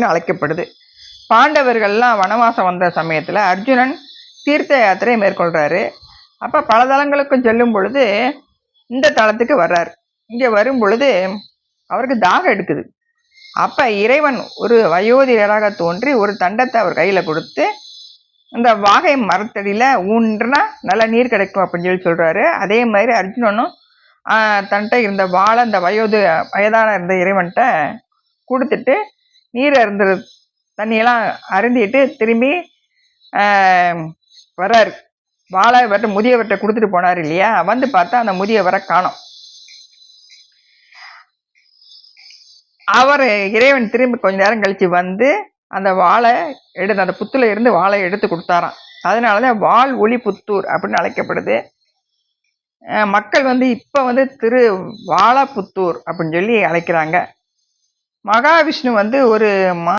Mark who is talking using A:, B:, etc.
A: அப்படின்னு அழைக்கப்படுது. பாண்டவர்கள்லாம் வனவாசம் வந்த சமயத்தில் அர்ஜுனன் தீர்த்த யாத்திரை மேற்கொள்கிறாரு. அப்போ பல தலங்களுக்கும் செல்லும் பொழுது இந்த தலத்துக்கு வர்றார். இங்கே வரும் பொழுது அவருக்கு தாகம் எடுக்குது. அப்போ இறைவன் ஒரு வயோதிகராக தோன்றி ஒரு தண்டத்தை அவர் கையில் கொடுத்து அந்த வாகை மரத்தடியில் ஊன்றா நல்ல நீர் கிடைக்கும் அப்படின்னு சொல்லி சொல்கிறாரு. அதே மாதிரி அர்ஜுனனும் தன்கிட்ட இருந்த வாழை அந்த வயதான இருந்த இறைவன்கிட்ட கொடுத்துட்டு நீர் அருந்துற தண்ணியெல்லாம் அருந்திட்டு திரும்பி வர்றாரு. வாழை முதியவர்கிட்ட கொடுத்துட்டு போனார் இல்லையா, வந்து பார்த்தா அந்த முதியவரை காணோம். அவர் இறைவன் திரும்பி கொஞ்ச நேரம் கழிச்சு வந்து அந்த வாழை எடுத்து அந்த புத்துல இருந்து வாழை எடுத்து கொடுத்தாராம். அதனாலதான் வாள் ஒளி புத்தூர் அப்படின்னு அழைக்கப்படுது. மக்கள் இப்ப திரு வாழப்புத்தூர் அப்படின்னு சொல்லி அழைக்கிறாங்க. மகாவிஷ்ணு ஒரு